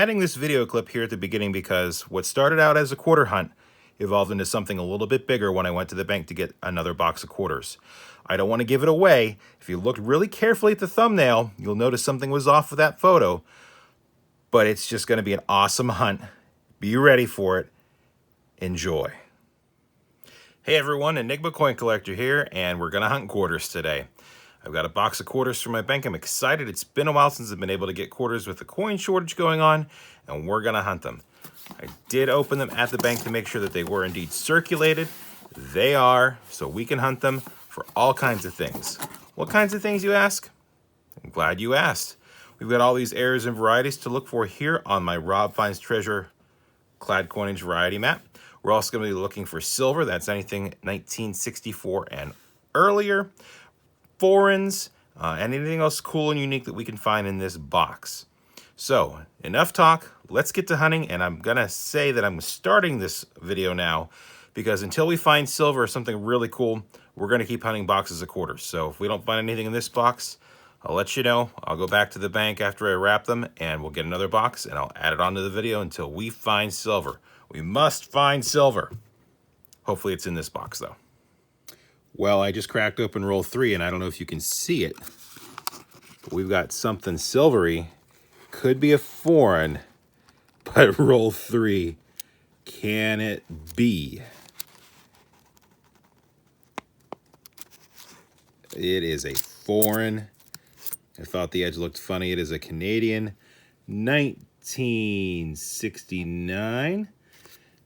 adding this video clip here at the beginning because what started out as a quarter hunt evolved into something a little bit bigger when I went to the bank to get another box of quarters. I don't want to give it away. If you looked really carefully at the thumbnail, you'll notice something was off with that photo, but it's just going to be an awesome hunt. Be ready for it. Enjoy. Hey everyone, EnigmaCoinCollector here, and we're going to hunt quarters today. I've got a box of quarters from my bank. I'm excited. It's been a while since I've been able to get quarters with the coin shortage going on, and we're going to hunt them. I did open them at the bank to make sure that they were indeed circulated. They are, so we can hunt them for all kinds of things. What kinds of things, you ask? I'm glad you asked. We've got all these errors and varieties to look for here on my RobFindsTreasure clad coinage variety map. We're also going to be looking for silver. That's anything 1964 and earlier. Foreigns, and anything else cool and unique that we can find in this box. So, enough talk. Let's get to hunting, and I'm going to say that I'm starting this video now because until we find silver or something really cool, we're going to keep hunting boxes of quarters. So if we don't find anything in this box, I'll let you know. I'll go back to the bank after I wrap them, and we'll get another box, and I'll add it onto the video until we find silver. We must find silver. Hopefully it's in this box, though. Well, I just cracked open roll 3, and I don't know if you can see it, but we've got something silvery. Could be a foreign, but roll 3, can it be? It is a foreign. I thought the edge looked funny. It is a Canadian 1969.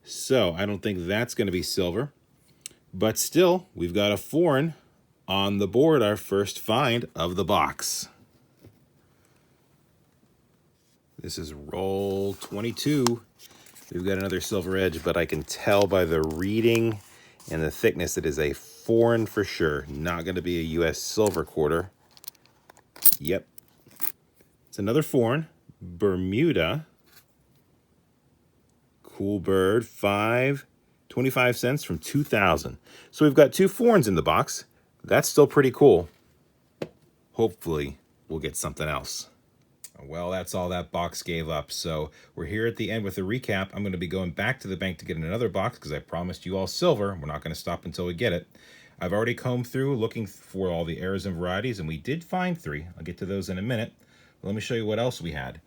So I don't think that's going to be silver. But still, we've got a foreign on the board, our first find of the box. This is roll 22. We've got another silver edge, but I can tell by the reading and the thickness it is a foreign for sure. Not going to be a U.S. silver quarter. Yep. It's another foreign. Bermuda. Cool bird. 25 cents from 2000. So we've got two foreigns in the box. That's still pretty cool. Hopefully we'll get something else. Well, that's all that box gave up. So we're here at the end with a recap. I'm going to be going back to the bank to get another box because I promised you all silver. We're not going to stop until we get it. I've already combed through looking for all the errors and varieties, and we did find 3. I'll get to those in a minute. But let me show you what else we had.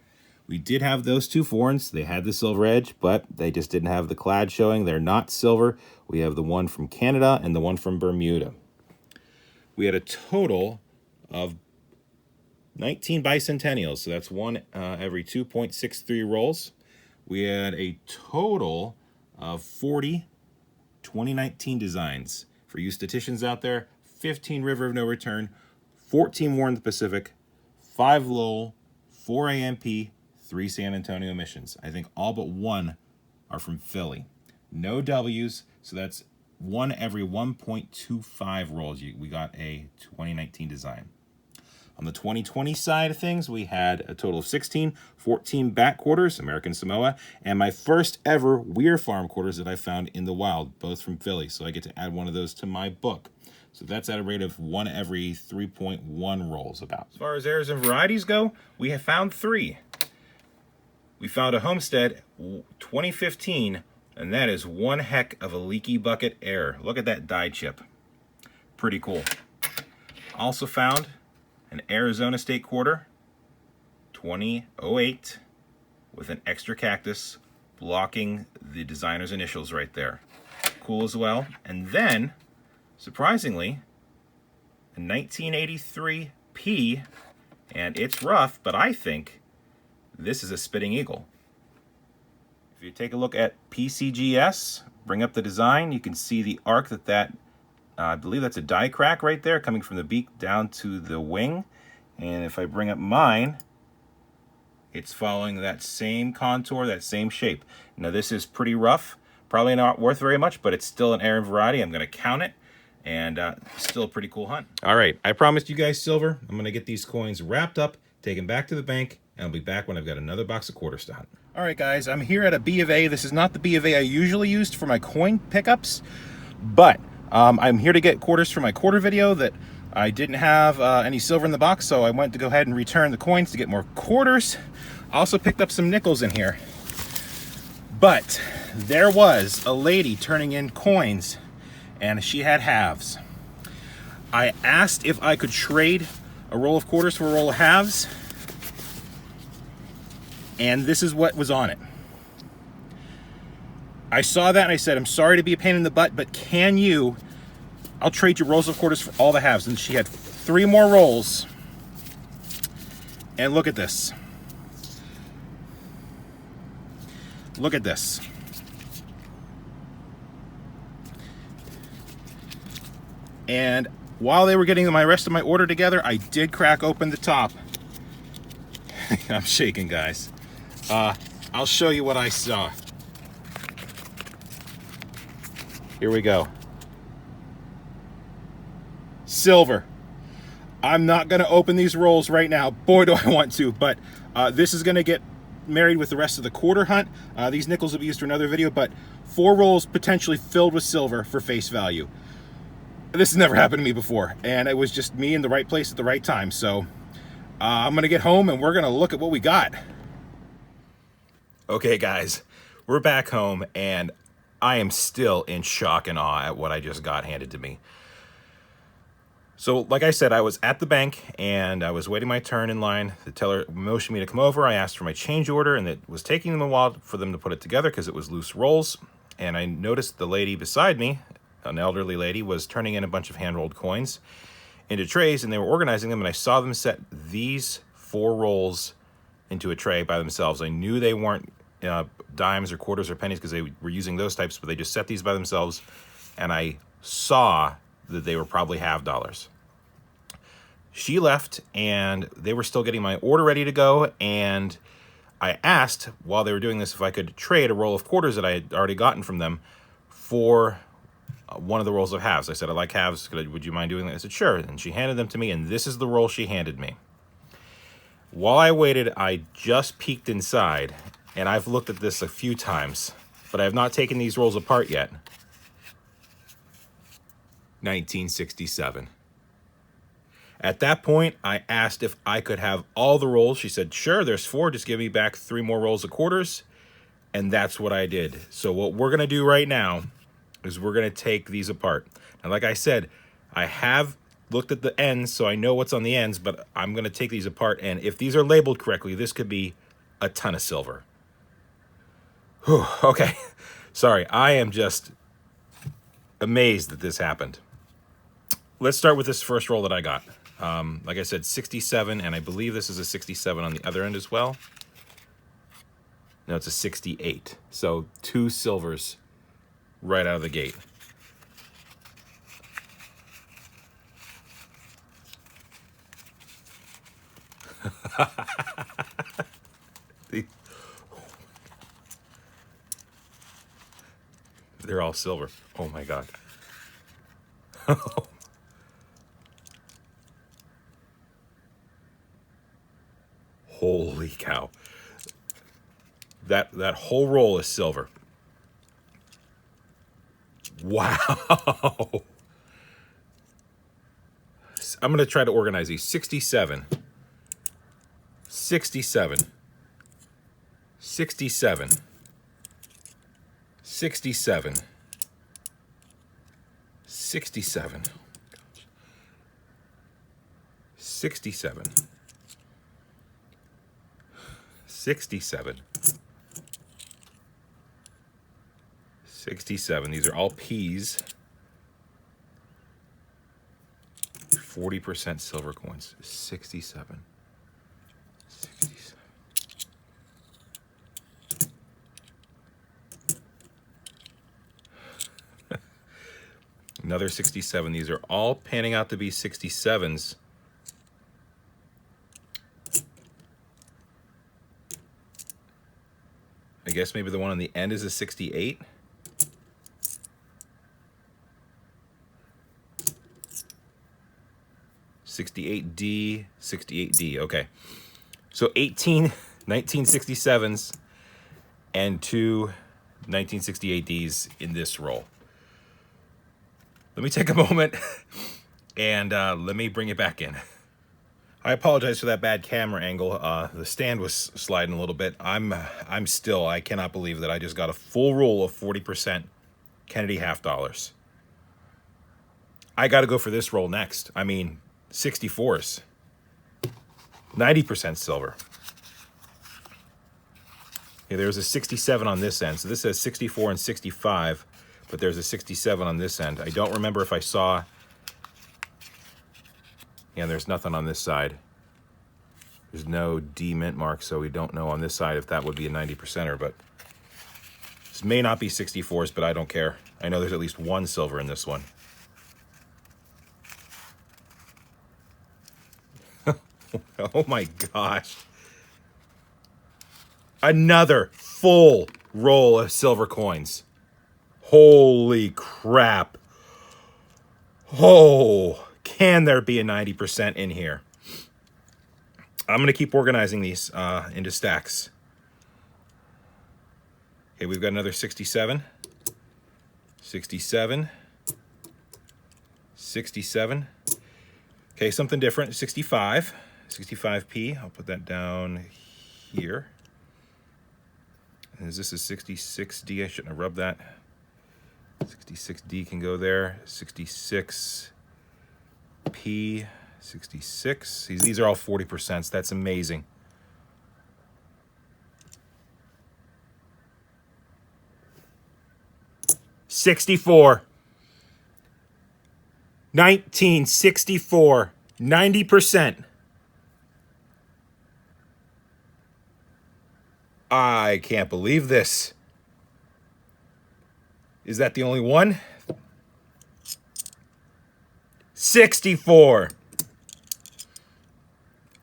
We did have those 2 foreigns. They had the silver edge, but they just didn't have the clad showing. They're not silver. We have the one from Canada and the one from Bermuda. We had a total of 19 bicentennials, so that's one every 2.63 rolls. We had a total of 40 2019 designs. For you statisticians out there, 15 River of No Return, 14 War in the Pacific, 5 Lowell, 4 AMP, 3 San Antonio missions. I think all but 1 are from Philly. No W's, so that's 1 every 1.25 rolls. We got a 2019 design. On the 2020 side of things, we had a total of 16, 14 back quarters, American Samoa, and my first ever Weir Farm quarters that I found in the wild, both from Philly. So I get to add one of those to my book. So that's at a rate of 1 every 3.1 rolls about. As far as errors and varieties go, we have found 3. We found a Homestead 2015, and that is one heck of a leaky bucket error. Look at that die chip. Pretty cool. Also found an Arizona State quarter, 2008, with an extra cactus blocking the designer's initials right there. Cool as well. And then, surprisingly, a 1983 P, and it's rough, but I think this is a Spitting Eagle. If you take a look at PCGS, bring up the design, you can see the arc that I believe that's a die crack right there coming from the beak down to the wing. And if I bring up mine, it's following that same contour, that same shape. Now this is pretty rough, probably not worth very much, but it's still an error variety. I'm going to count it, and still a pretty cool hunt. All right, I promised you guys silver. I'm going to get these coins wrapped up, take them back to the bank, and I'll be back when I've got another box of quarters to hunt. All right, guys, I'm here at a B of A. This is not the B of A I usually used for my coin pickups, but I'm here to get quarters for my quarter video that I didn't have any silver in the box, so I went to go ahead and return the coins to get more quarters. I also picked up some nickels in here. But there was a lady turning in coins, and she had halves. I asked if I could trade a roll of quarters for a roll of halves, and this is what was on it. I saw that and I said, I'm sorry to be a pain in the butt, but I'll trade you rolls of quarters for all the halves. And she had 3 more rolls. And look at this. Look at this. And while they were getting my rest of my order together, I did crack open the top. I'm shaking, guys. I'll show you what I saw. Here we go. Silver. I'm not going to open these rolls right now. Boy, do I want to. But this is going to get married with the rest of the quarter hunt. These nickels will be used for another video. But 4 rolls potentially filled with silver for face value. This has never happened to me before. And it was just me in the right place at the right time. So I'm going to get home and we're going to look at what we got. Okay, guys. We're back home and I am still in shock and awe at what I just got handed to me. So, like I said, I was at the bank and I was waiting my turn in line. The teller motioned me to come over. I asked for my change order and it was taking them a while for them to put it together because it was loose rolls. And I noticed the lady beside me, an elderly lady, was turning in a bunch of hand-rolled coins into trays and they were organizing them, and I saw them set these 4 rolls into a tray by themselves. I knew they weren't dimes or quarters or pennies because they were using those types, but they just set these by themselves, and I saw that they were probably half dollars. She left and they were still getting my order ready to go, and I asked while they were doing this if I could trade a roll of quarters that I had already gotten from them for one of the rolls of halves. I said, I like halves, would you mind doing that? I said, sure, and she handed them to me, and this is the roll she handed me. While I waited, I just peeked inside, and I've looked at this a few times, but I have not taken these rolls apart yet. 1967. At that point, I asked if I could have all the rolls. She said, sure, there's 4. Just give me back 3 more rolls of quarters. And that's what I did. So what we're going to do right now is we're going to take these apart. And like I said, I have looked at the ends, so I know what's on the ends, but I'm going to take these apart. And if these are labeled correctly, this could be a ton of silver. Whew, okay. Sorry, I am just amazed that this happened. Let's start with this first roll that I got. Like I said, 67, and I believe this is a 67 on the other end as well. No, it's a 68. So 2 silvers right out of the gate. They're all silver. Oh my God. Holy cow. That whole roll is silver. Wow. I'm going to try to organize these. 67. 67. 67. 67. 67. 67. 67. 67. These are all P's. 40% silver coins. 67. 67. Another 67. These are all panning out to be 67s. I guess maybe the one on the end is a 68. $68D, $68D. Okay. So 18 1967s and 2 1968Ds in this roll. Let me take a moment and let me bring it back in. I apologize for that bad camera angle. The stand was sliding a little bit. I cannot believe that I just got a full roll of 40% Kennedy half dollars. I got to go for this roll next. I mean, 64s. 90% silver. Okay, there's a 67 on this end. So this says 64 and 65, but there's a 67 on this end. I don't remember if I saw... Yeah, there's nothing on this side. There's no D mint mark, so we don't know on this side if that would be a 90%er, but this may not be 64s, but I don't care. I know there's at least one silver in this one. Oh my gosh. Another full roll of silver coins. Holy crap. Oh, can there be a 90% in here? I'm going to keep organizing these into stacks. Okay, we've got another 67. 67. 67. Okay, something different. 65. 65p. I'll put that down here. And is this a 66D? I shouldn't have rubbed that. 66D can go there. 66p. 66. These are all 40%. That's amazing. $64. 1964. 90%. I can't believe this. Is that the only one? 64.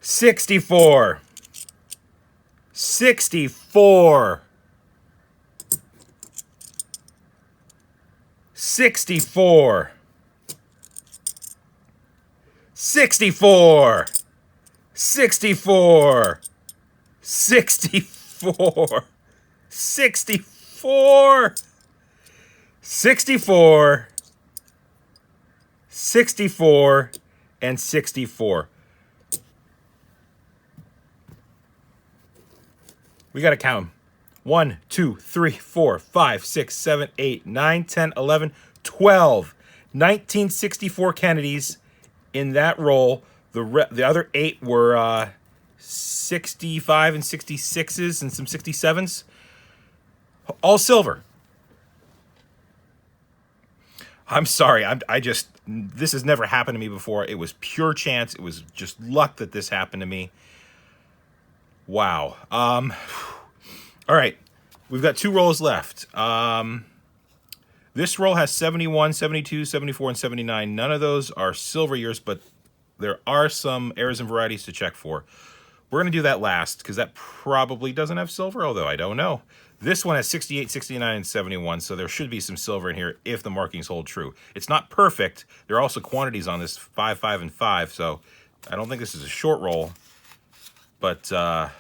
64. 64. 64. 64. 64. 64. 64. 64. 64 and 64. We got to count them. 1, 2, 3, 4, 5, 6, 7, 8, 9, 10, 11, 12. 1964 Kennedys in that roll. The other 8 were 65 and 66s and some 67s. All silver. I'm sorry. This has never happened to me before. It was pure chance. It was just luck that this happened to me. Wow. All right. We've got 2 rolls left. This roll has 71, 72, 74, and 79. None of those are silver years, but there are some errors and varieties to check for. We're going to do that last because that probably doesn't have silver, although I don't know. This one has 68, 69, and 71, so there should be some silver in here if the markings hold true. It's not perfect. There are also quantities on this, 5, 5, and 5, so I don't think this is a short roll. But I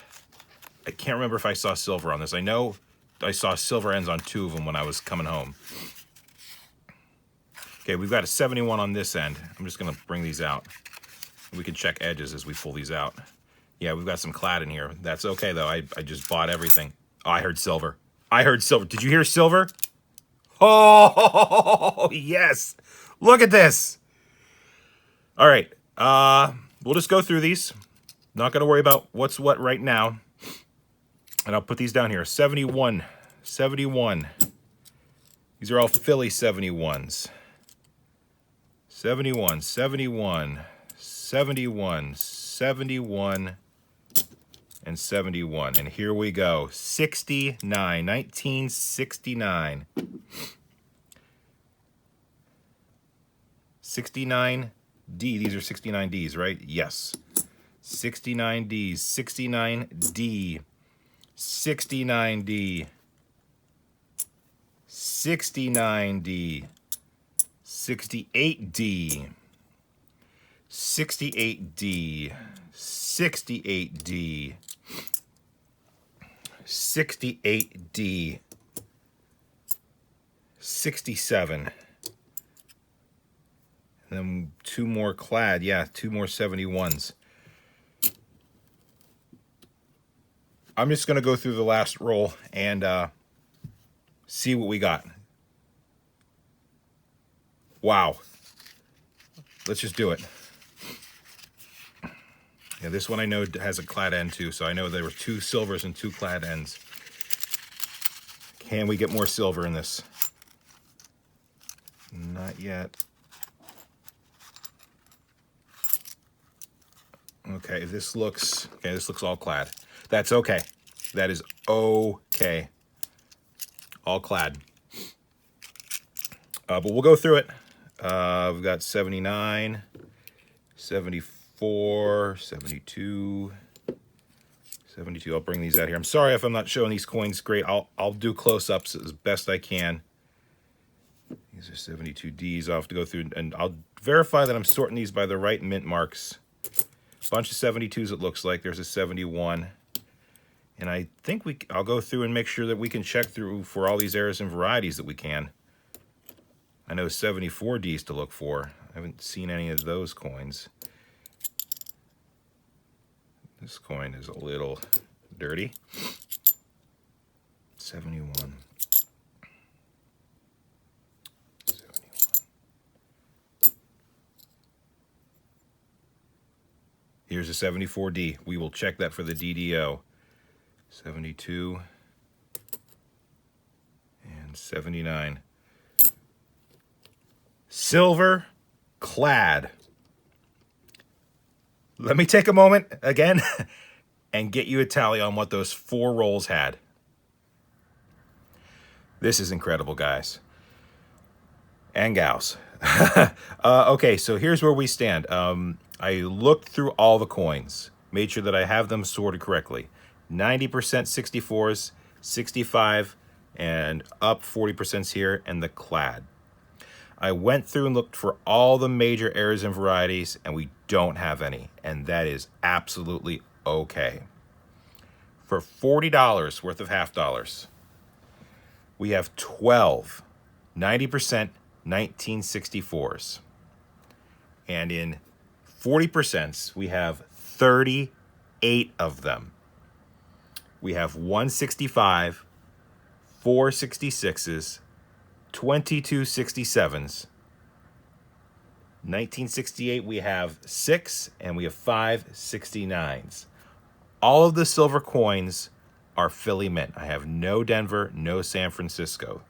can't remember if I saw silver on this. I know I saw silver ends on 2 of them when I was coming home. Okay, we've got a 71 on this end. I'm just going to bring these out. We can check edges as we pull these out. Yeah, we've got some clad in here. That's okay, though. I just bought everything. Oh, I heard silver. I heard silver. Did you hear silver? Oh, yes. Look at this. All right. We'll just go through these. Not going to worry about what's what right now. And I'll put these down here. 71. 71. These are all Philly 71s. 71, 71, 71, 71, and 71. And here we go. 69, 1969. 69D. These are 69Ds, right? Yes. 69Ds. 69D. 69D. 69D. 68D. 68D. 68D. 68D. 67. And then 2 more clad. Yeah, 2 more 71s. I'm just going to go through the last roll and see what we got. Wow. Let's just do it. Yeah, this one I know has a clad end too, so I know there were 2 silvers and 2 clad ends. Can we get more silver in this? Not yet. Okay, this looks all clad. That's okay. That is okay. All clad. But we'll go through it. We've got 79, 74, 72, 72. I'll bring these out here. I'm sorry if I'm not showing these coins great. I'll do close-ups as best I can. These are 72Ds. I'll have to go through and I'll verify that I'm sorting these by the right mint marks. Bunch of 72s it looks like. There's a 71. And I think I'll go through and make sure that we can check through for all these errors and varieties that we can. I know 74Ds to look for. I haven't seen any of those coins. This coin is a little dirty. 71. 71. Here's a 74D. We will check that for the DDO. 72 and 79. Silver clad. Let me take a moment again and get you a tally on what those 4 rolls had. This is incredible, guys and gals. Okay, so here's where we stand. I looked through all the coins, made sure that I have them sorted correctly. 90% 64s, 65, and up 40% here, and the clad. I went through and looked for all the major errors and varieties, and we don't have any, and that is absolutely okay. For $40 worth of half dollars, we have 12 90% 1964s, and in 40% we have 38 of them. We have 165, 4 66s, 22 67s. 1968 we have 6, and we have 5 69s. All of the silver coins are Philly mint. I have no Denver, no San Francisco.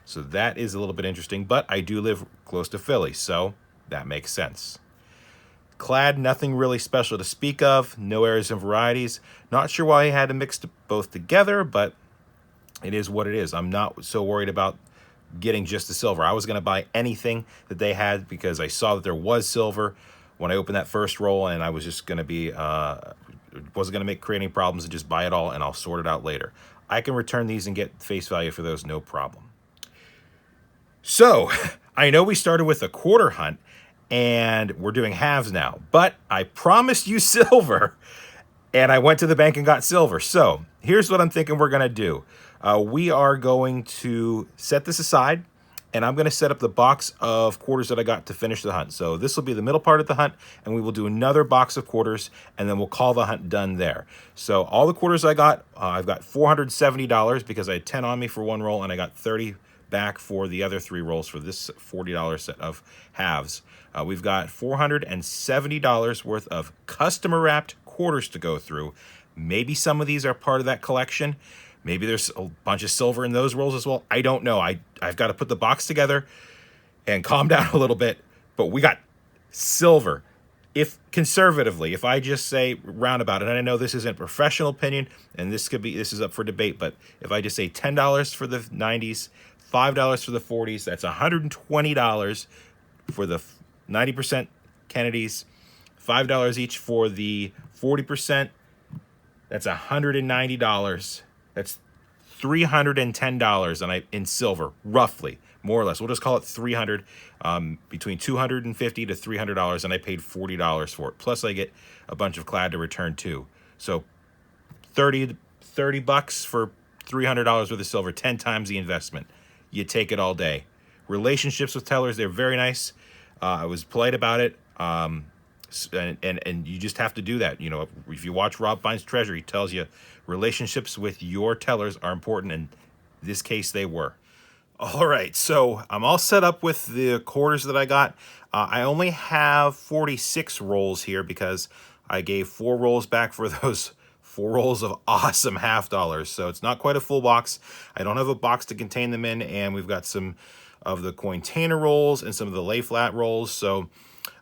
So that is a little bit interesting, but I do live close to Philly, so that makes sense. Clad, nothing really special to speak of. No errors and varieties. Not sure why I had to mix both together, but it is what it is. I'm not so worried about getting just the silver. I was going to buy anything that they had because I saw that there was silver when I opened that first roll, and I was just going to be, wasn't going to create any problems and just buy it all, and I'll sort it out later. I can return these and get face value for those, no problem. So, I know we started with a quarter hunt, and we're doing halves now, but I promised you silver, and I went to the bank and got silver. So here's what I'm thinking we're going to do. We are going to set this aside, and I'm going to set up the box of quarters that I got to finish the hunt. So this will be the middle part of the hunt, and we will do another box of quarters, and then we'll call the hunt done there. So all the quarters I got, I've got $470 because I had 10 on me for one roll, and I got 30 back for the other 3 rolls for this $40 set of halves. We've got $470 worth of customer wrapped quarters to go through. Maybe some of these are part of that collection. Maybe there's a bunch of silver in those rolls as well. I don't know. I've got to put the box together and calm down a little bit. But we got silver. If conservatively, if I just say roundabout, and I know this isn't professional opinion, and this is up for debate, but if I just say $10 for the 90s, $5 for the 40s, that's $120 for the 90% Kennedys, $5 each for the 40%. That's $190. That's $310 in silver, roughly, more or less. We'll just call it $300, between $250 to $300, and I paid $40 for it. Plus, I get a bunch of clad to return too. So, $30 for $300 worth of silver, 10 times the investment. You take it all day. Relationships with tellers, they're very nice. I was polite about it. And you just have to do that. You know, if you watch Rob Finds Treasure, he tells you relationships with your tellers are important, and in this case they were. All right, so I'm all set up with the quarters that I got. I only have 46 rolls here because I gave 4 rolls back for those 4 rolls of awesome half dollars. So it's not quite a full box. I don't have a box to contain them in, and we've got some of the Cointainer rolls and some of the lay flat rolls. So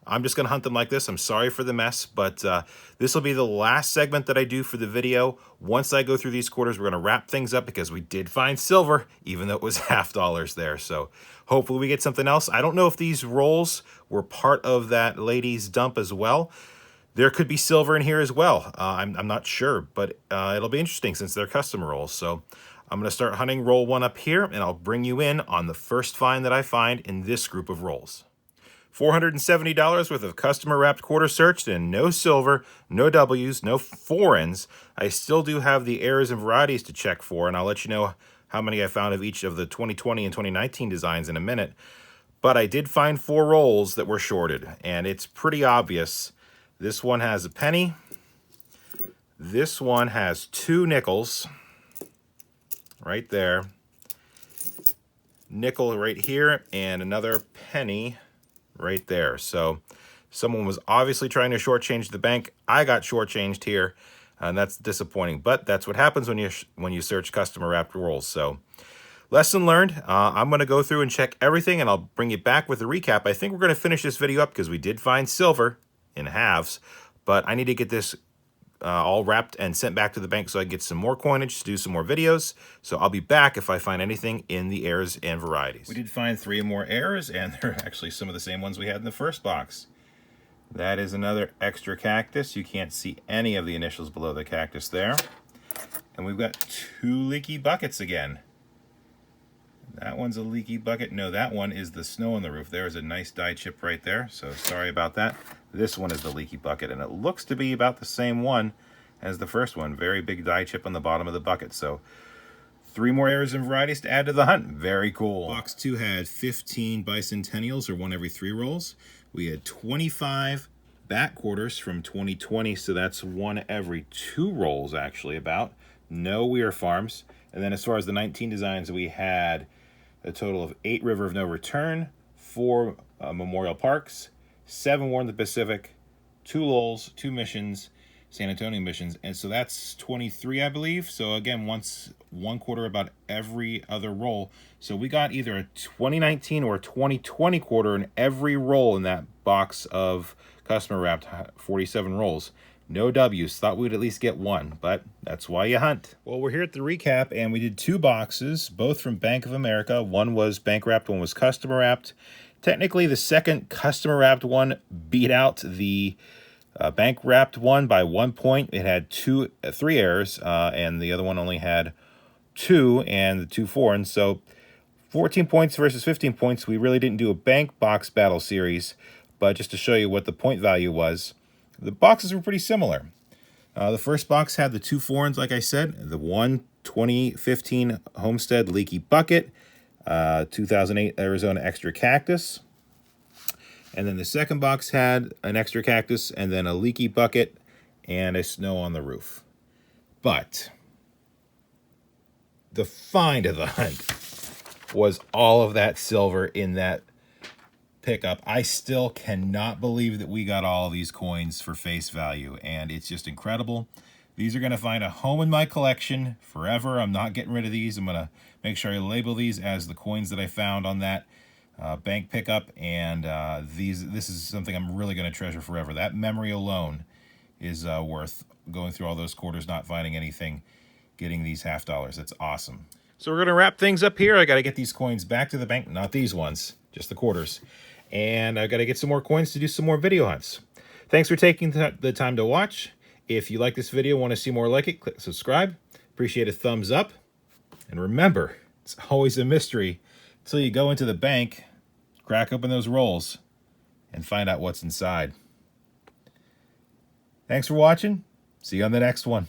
I'm just going to hunt them like this. I'm sorry for the mess, but this will be the last segment that I do for the video. Once I go through these quarters, we're going to wrap things up because we did find silver, even though it was half dollars there. So hopefully we get something else. I don't know if these rolls were part of that lady's dump as well. There could be silver in here as well. I'm not sure, but it'll be interesting since they're customer rolls. So I'm going to start hunting roll 1 up here, and I'll bring you in on the first find that I find in this group of rolls. $470 worth of customer wrapped quarter searched, and no silver, no W's, no foreigns. I still do have the errors and varieties to check for, and I'll let you know how many I found of each of the 2020 and 2019 designs in a minute. But I did find 4 rolls that were shorted, and it's pretty obvious. This one has a penny. This one has 2 nickels right there. Nickel right here, and another penny right there. So someone was obviously trying to shortchange the bank. I got shortchanged here, and that's disappointing. But that's what happens when you search customer wrapped rolls. So lesson learned. I'm going to go through and check everything, and I'll bring you back with a recap. I think we're going to finish this video up because we did find silver in halves, but I need to get this all wrapped and sent back to the bank so I can get some more coinage to do some more videos. So I'll be back if I find anything in the errors and varieties. We did find 3 more errors, and they're actually some of the same ones we had in the first box. That is another extra cactus. You can't see any of the initials below the cactus there. And we've got 2 leaky buckets again. That one's a leaky bucket. No, that one is the snow on the roof. There's a nice die chip right there, so sorry about that. This one is the leaky bucket, and it looks to be about the same one as the first one. Very big die chip on the bottom of the bucket. So 3 more errors and varieties to add to the hunt. Very cool. Box 2 had 15 bicentennials, or 1 every 3 rolls. We had 25 back quarters from 2020, so that's 1 every 2 rolls actually about. No Weir Farms. And then as far as the 19 designs, we had a total of 8 River of No Return, 4 Memorial Parks, 7 War in the Pacific, 2 Lowell's, 2 Missions, San Antonio Missions, and so that's 23, I believe. So again, 1 quarter about every other roll. So we got either a 2019 or a 2020 quarter in every roll in that box of customer wrapped 47 rolls. No W's. Thought we'd at least get 1, but that's why you hunt. Well, we're here at the recap, and we did 2 boxes, both from Bank of America. One was bank wrapped, one was customer wrapped. Technically, the second customer wrapped one beat out the bank wrapped one by 1 point. It had 3 errors, and the other one only had 2, and the 2 foreigns. So 14 points versus 15 points. We really didn't do a bank box battle series, but just to show you what the point value was, the boxes were pretty similar. The first box had the 2 foreigns, like I said, the 2015 Homestead Leaky Bucket, 2008 Arizona Extra Cactus, and then the second box had an extra cactus and then a leaky bucket and a snow on the roof. But the find of the hunt was all of that silver in that pickup. I still cannot believe that we got all of these coins for face value, and it's just incredible. These are going to find a home in my collection forever. I'm not getting rid of these. I'm going to make sure I label these as the coins that I found on that bank pickup, and this is something I'm really going to treasure forever. That memory alone is worth going through all those quarters, not finding anything, getting these half dollars. That's awesome. So we're going to wrap things up here. I got to get these coins back to the bank, not these ones, just the quarters. And I got to get some more coins to do some more video hunts. Thanks for taking the time to watch. If you like this video, want to see more like it, click subscribe. Appreciate a thumbs up. And remember, it's always a mystery until you go into the bank, crack open those rolls, and find out what's inside. Thanks for watching. See you on the next one.